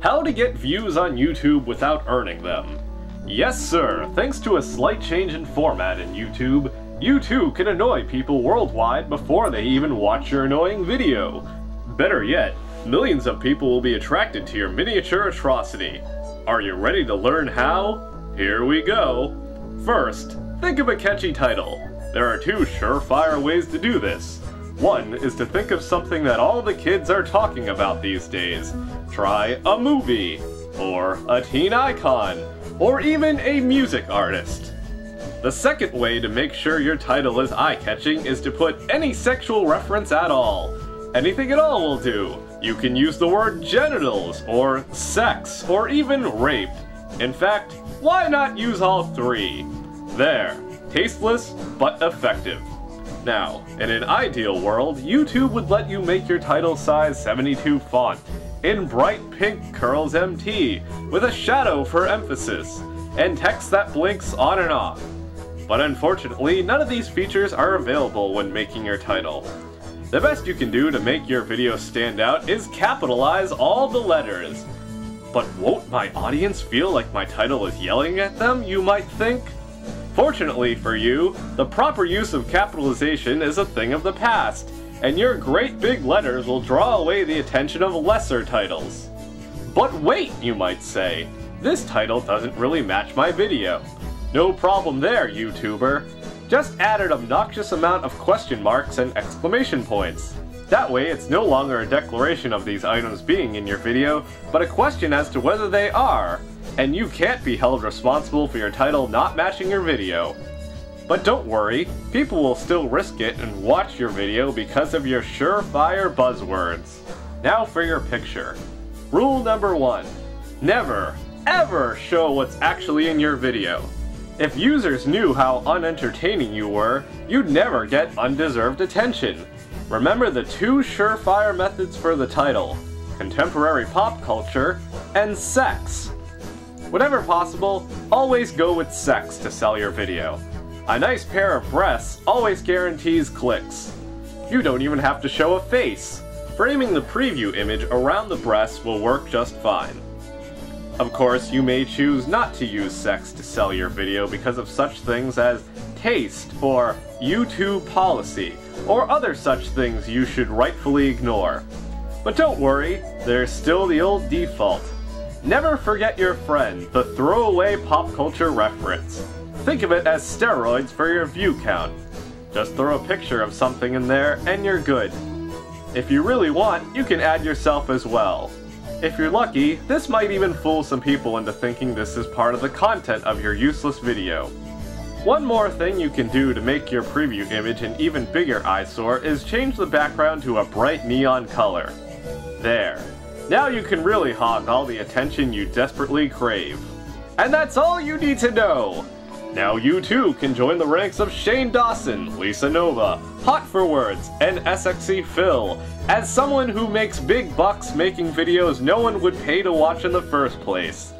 How to get views on YouTube without earning them. Yes sir, thanks to a slight change in format in YouTube, you too can annoy people worldwide before they even watch your annoying video. Better yet, millions of people will be attracted to your miniature atrocity. Are you ready to learn how? Here we go. First, think of a catchy title. There are two surefire ways to do this. One is to think of something that all the kids are talking about these days. Try a movie, or a teen icon, or even a music artist. The second way to make sure your title is eye-catching is to put any sexual reference at all. Anything at all will do. You can use the word genitals, or sex, or even rape. In fact, why not use all three? There. Tasteless, but effective. Now, in an ideal world, YouTube would let you make your title size 72 font, in bright pink curls MT, with a shadow for emphasis, and text that blinks on and off. But unfortunately, none of these features are available when making your title. The best you can do to make your video stand out is capitalize all the letters. But won't my audience feel like my title is yelling at them, you might think? Fortunately for you, the proper use of capitalization is a thing of the past, and your great big letters will draw away the attention of lesser titles. But wait, you might say, this title doesn't really match my video. No problem there, YouTuber. Just add an obnoxious amount of question marks and exclamation points. That way it's no longer a declaration of these items being in your video, but a question as to whether they are. And you can't be held responsible for your title not matching your video. But don't worry, people will still risk it and watch your video because of your surefire buzzwords. Now for your picture. Rule number 1. Never, ever show what's actually in your video. If users knew how unentertaining you were, you'd never get undeserved attention. Remember the two surefire methods for the title: contemporary pop culture and sex. Whenever possible, always go with sex to sell your video. A nice pair of breasts always guarantees clicks. You don't even have to show a face. Framing the preview image around the breasts will work just fine. Of course, you may choose not to use sex to sell your video because of such things as taste or YouTube policy, or other such things you should rightfully ignore. But don't worry, there's still the old default. Never forget your friend, the throwaway pop culture reference. Think of it as steroids for your view count. Just throw a picture of something in there and you're good. If you really want, you can add yourself as well. If you're lucky, this might even fool some people into thinking this is part of the content of your useless video. One more thing you can do to make your preview image an even bigger eyesore is change the background to a bright neon color. There. Now you can really hog all the attention you desperately crave. And that's all you need to know! Now you too can join the ranks of Shane Dawson, Lisa Nova, Hot for Words, and SXE Phil, as someone who makes big bucks making videos no one would pay to watch in the first place.